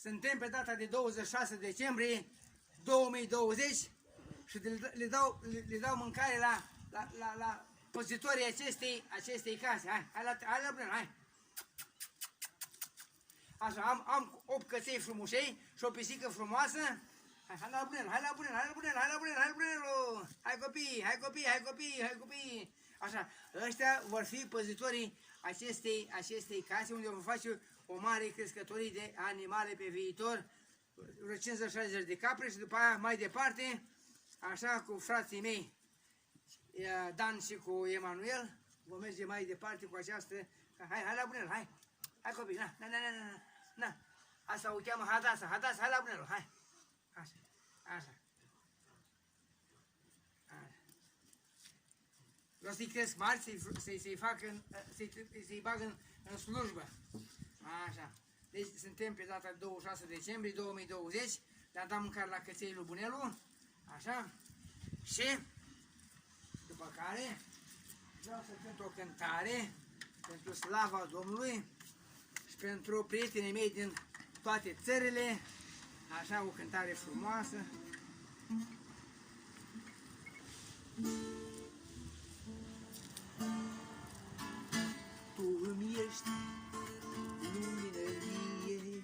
Suntem pe data de 26 decembrie 2020 și le dau mâncare la păzitorii acestei case. Hai la Brunel, hai! Așa, am 8 căței frumușei și o pisică frumoasă. Hai la Brunel, hai la Brunel, hai la Brunel, hai la Brunel, hai la Brunel! Hai copii, hai copii, hai copii, hai copii! Așa, ăștia vor fi păzitorii acestei case unde vom face o mare crescătorie de animale pe viitor, vreo 50-60 de capre și după aia mai departe, așa cu frații mei Dan și cu Emanuel, vom merge mai departe cu această, hai la Brunel, hai copii, na, asta o cheamă Hadasa, hai la Brunel, hai, așa. Vreau să-i cresc mari, să-i bag în slujbă. Așa. Deci suntem pe data 26 decembrie 2020. Le-am dat mâncare la căței lui Bunelu. Așa. Și după care vreau să cânt o cântare pentru slava Domnului și pentru prietenii mei din toate țările. Așa, o cântare frumoasă. Tu îmi ești lumină vie,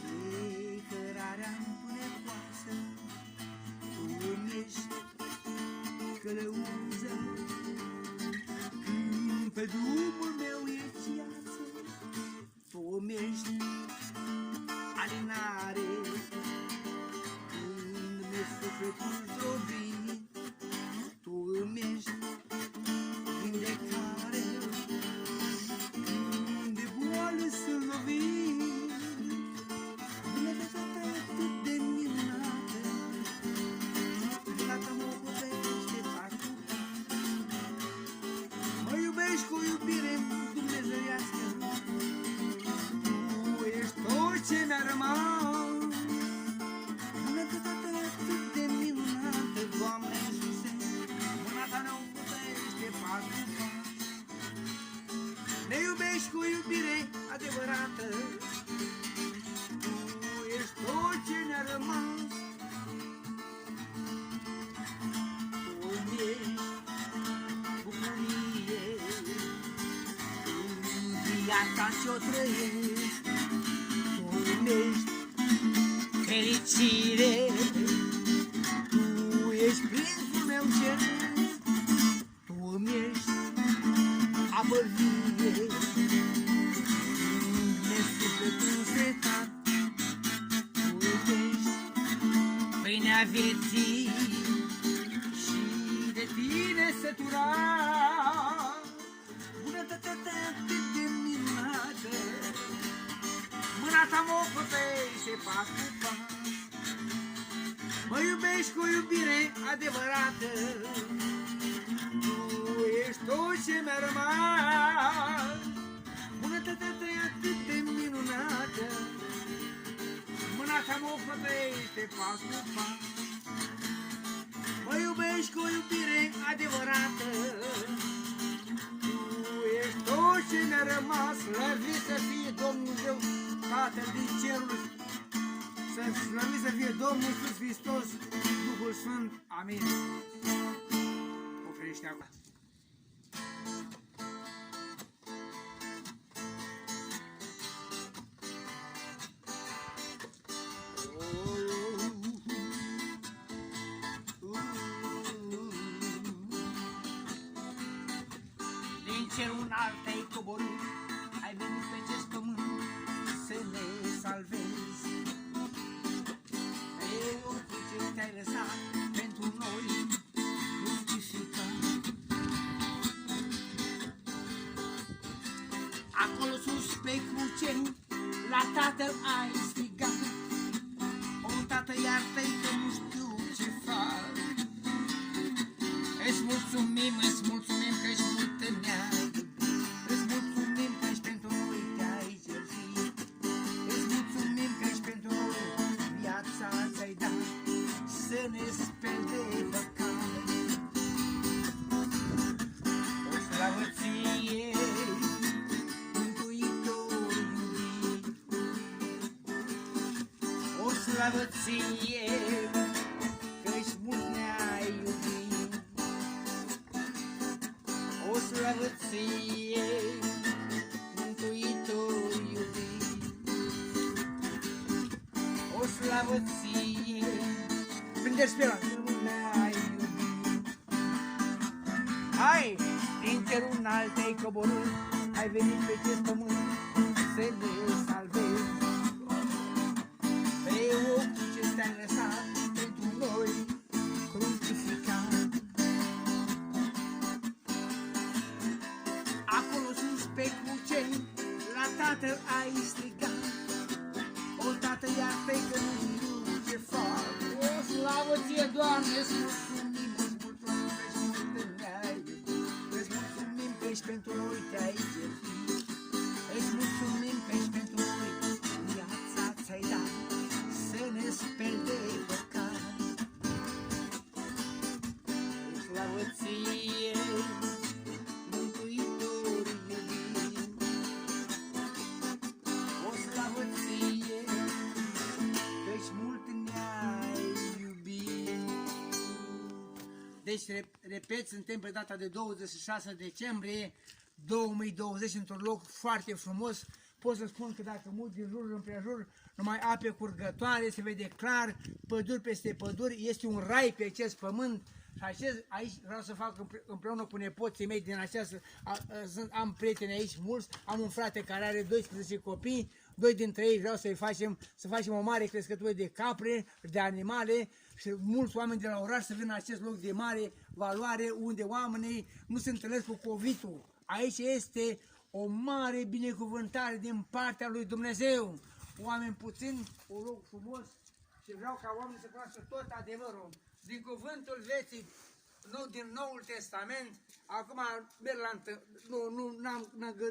de cărarea întunecoasă. Tu îmi ești călăuză, când pe drumul meu e viață. Tu îmi ești alinare, când mi-e sufletul zdrobit. Tu îmi ești vindecare, când de boală sunt lovit. Bunătatea atât de minunată, Dumneata mă ocolește pas cu pas. Mă iubești cu iubire dumnezeiască, Tu ești tot ce mi-a rămas. Bunătatea atât de minunată, Doamne Iisuse, mâna Ta ne ocolește pas cu pas. Ne iubești cu iubire adevărată, Tu ești tot ce ne-a rămas. Tu îmi ești bucurie, în viața ce-o trăiesc. Tu îmi ești fericire, Tu ești prințul meu ceresc. Tu îmi ești apă vie, ne sufletul setat. Tu ești pâinea vieții și de Tine săturat. Bunătatea Ta atât de minunată, mâna Ta mă ocolește pas cu pas. Mă iubești cu iubire adevărată, Tu ești tot ce mi-a rămas. Bunătatea Ta e atât de minunată, mâna Ta mă ocolește pas cu pas. Mă iubești cu iubire adevărată, Tu ești tot ce mi-a rămas. Slăvit să fie Dumnezeu Tatăl din cerul, slăvit să fie Domnul Iisus Hristos, Duhul Sfânt. Amin. Oprește acum. Din cerul înalt te-ai coborât, ai venit pe acest pământ să ne salvezi. Pe o cruce te-ai lăsat pentru noi crucificat. Acolo sus pe cruce la Tatăl ai strigat: O, Tată, iartă-i că nu știu ce fac. Îți mulțumim că ești mult ne-ai iubit. Îți mulțumim că ești pentru noi te-ai jertfit. Îți mulțumim că ești pentru noi viața ți-ai dat, să ne speli de păcat. O slavă Ție, Mântuitor iubit, slavă ție, că-și mult ne-ai iubit. O slavă ție, Mântuitor iubit. O slavă ție, prindeți pe ăla, că mult ne-ai iubit. Hai, din cerul înalt te-ai coborât, ai venit pe acest pământ să ne salvezi. Pe ochii ce te-ai lăsat pentru noi crucificat. Acolo sus pe cruce la Tatăl ai strigat. O, Tată, iartă-i că nu știu ce fac. O, slavă ție, Doamne, îți mulțumim, îți mulțumim că-și mult ne-ai iubit. Îți mulțumim că-și pentru noi te-ai jertfit. Îți mulțumim că-și pentru noi viața ți-ai dat, să ne speli de păcat. O slavă ție, Mântuitor iubit. O slavă ție, că-și mult ne-ai iubit. Deci, repet, suntem pe data de 26 decembrie 2020 într-un loc foarte frumos. Pot să spun că dacă mut din jur împrejur, numai ape curgătoare, se vede clar, păduri peste păduri, este un rai pe acest pământ. Și aici vreau să fac împreună cu nepoții mei din această, am prieteni aici mulți, am un frate care are 12 copii, 2 dintre ei vreau să facem o mare crescătură de capre, de animale, și mulți oameni de la oraș să vină în acest loc de mare valoare, unde oamenii nu se întâlnesc cu COVID-ul. Aici este o mare binecuvântare din partea lui Dumnezeu. Oameni puțini, un loc frumos, și vreau ca oamenii să cunoască tot adevărul. Din cuvântul vieții, din Noul Testament, acum merg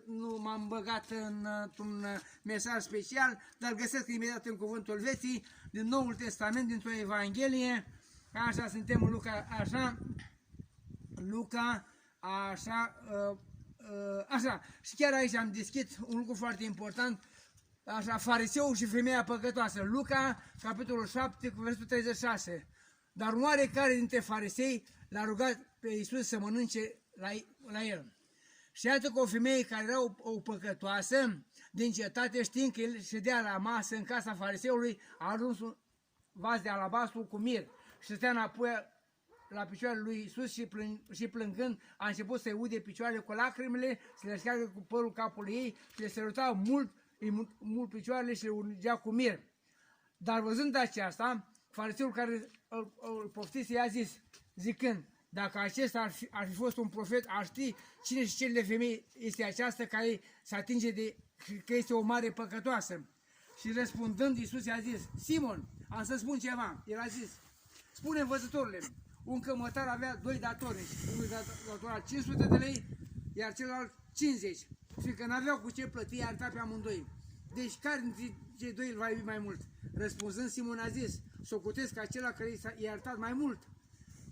nu m-am băgat într-un mesaj special, dar găsesc imediat în cuvântul vieții, din Noul Testament, dintr-o Evanghelie, așa suntem în Luca, așa, și chiar aici am deschis un lucru foarte important, așa, fariseul și femeia păcătoasă, Luca, capitolul 7, cu versetul 36. Dar un oarecare dintre farisei l-a rugat pe Iisus să mănânce la el. Și iată că o femeie care era o păcătoasă din cetate, știind că el ședea la masă în casa fariseului, a adus un vas de alabastru cu mir și stătea înapoi la picioarele lui Iisus și plângând a început să-i ude picioarele cu lacrimile, să le șteargă cu părul capului ei și le sărutau mult picioarele și le ungea cu mir. Dar văzând aceasta, fariseul care îl poftise i-a zis, zicând, dacă acesta ar fi fost un profet, ar ști cine și ce de femei este aceasta care se atinge că este o mare păcătoasă. Și răspundând, Iisus i-a zis, Simon, am să spun ceva. El a zis, spune învățătorule, un cămătar avea 2 datornici, unul datora 500 de lei, iar celălalt 50. Și că n-aveau cu ce plăti, i-a iertat pe amândoi. Deci care dintre cei doi îl va iubi mai mult? Răspunzând, Simon a zis, socotesc acela care i-a iertat mai mult.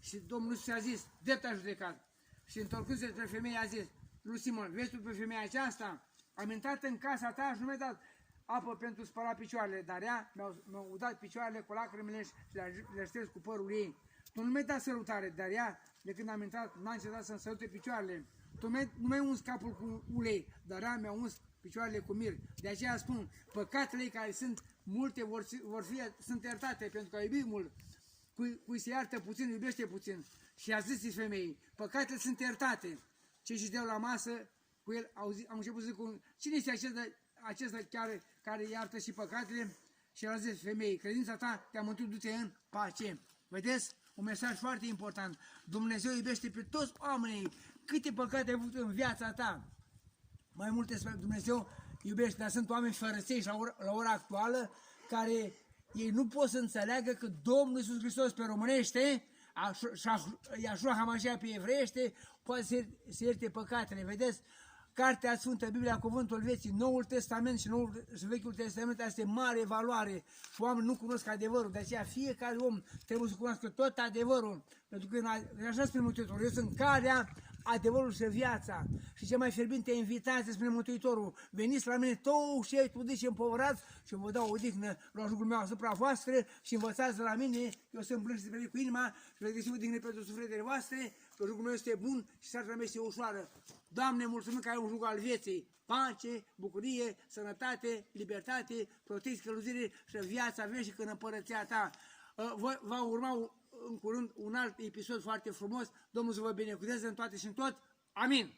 Și Domnul Iisus a zis, drept a judecat. Și întorcându-se spre femeie a zis, lui Simon, vezi tu pe femeia aceasta? Am intrat în casa ta și nu mi-a dat apă pentru spăla picioarele, dar ea mi-a udat picioarele cu lacrimile și le-a șters cu părul ei. Tu nu mi-ai dat sărutare, dar ea, de când am intrat, n-a încetat să-mi sărute picioarele. Tu nu mi-ai uns capul cu ulei, dar ea mi-a uns picioarele cu mir. De aceea spun, păcatele care sunt multe sunt iertate, pentru că a iubit mult. Cui se iartă puțin, iubește puțin. Și a zis femeii, păcatele sunt iertate. Cei ce ședeau la masă cu el au început să zic, cine este acesta care iartă și păcatele? Și el a zis, femeii, credința ta te-a mântuit, du-te în pace. Vedeți? Un mesaj foarte important. Dumnezeu iubește pe toți oamenii. Câte păcate ai avut în viața ta? Mai multe spre Dumnezeu iubește, dar sunt oameni fărăsești la ora actuală care ei nu pot să înțeleagă că Domnul Iisus Hristos pe românește, Iașua Hamașia pe evreiește, poate să ierte păcatele. Vedeți? Cartea Sfântă, Biblia, Cuvântul Vieții, Noul Testament și Vechiul Testament, asta e mare valoare și oamenii nu cunosc adevărul. De aceea fiecare om trebuie să cunoască tot adevărul. Pentru că așa spune Mântuitorul, eu sunt calea, adevărul și viața. Și cea mai fierbinte invitație, spune Mântuitorul, veniți la mine toți cei trudiți și împovărați și vă dau odihnă, luați lucrul meu asupra voastră și învățați de la mine, eu sunt blând și zâmbet cu inima și veți găsi odihnă pentru sufletele voastre, că lucrul meu este bun și sarcina mea este ușoară. Doamne, mulțumim că ai un juc al vieții, pace, bucurie, sănătate, libertate, protecție, călăuzire și viața veșnică în împărăția ta. Va urma în curând un alt episod foarte frumos. Domnul să vă binecuvânteze în toate și în tot. Amin.